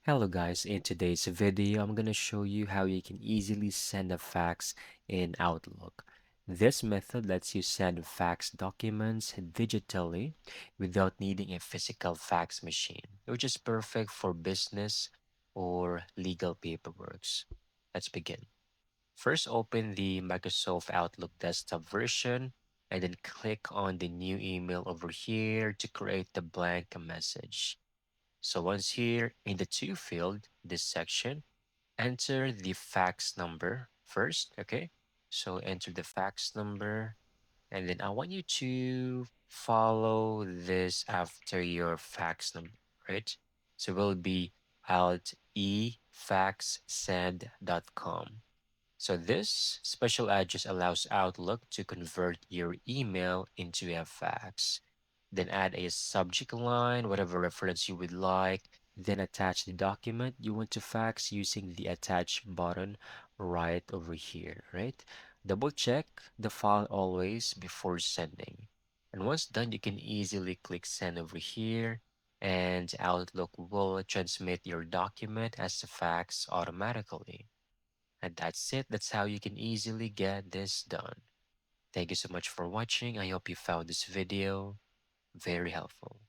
Hello guys, in today's video, I'm gonna show you how you can easily send a fax in Outlook. This method lets you send fax documents digitally without needing a physical fax machine, which is perfect for business or legal paperworks. Let's begin. First, open the Microsoft Outlook desktop version and then click on the new email over here to create the blank message. So once here in the to field, this section, enter the fax number first, okay? So enter the fax number, and then I want you to follow this after your fax number, right? So it will be alt efaxsend.com. So this special address allows Outlook to convert your email into a fax. Then add a subject line, whatever reference you would like. Then attach the document you want to fax using the attach button right over here, right? Double check the file always before sending. And once done, you can easily click send over here and Outlook will transmit your document as a fax automatically. And that's it. That's how you can easily get this done. Thank you so much for watching. I hope you found this video very helpful.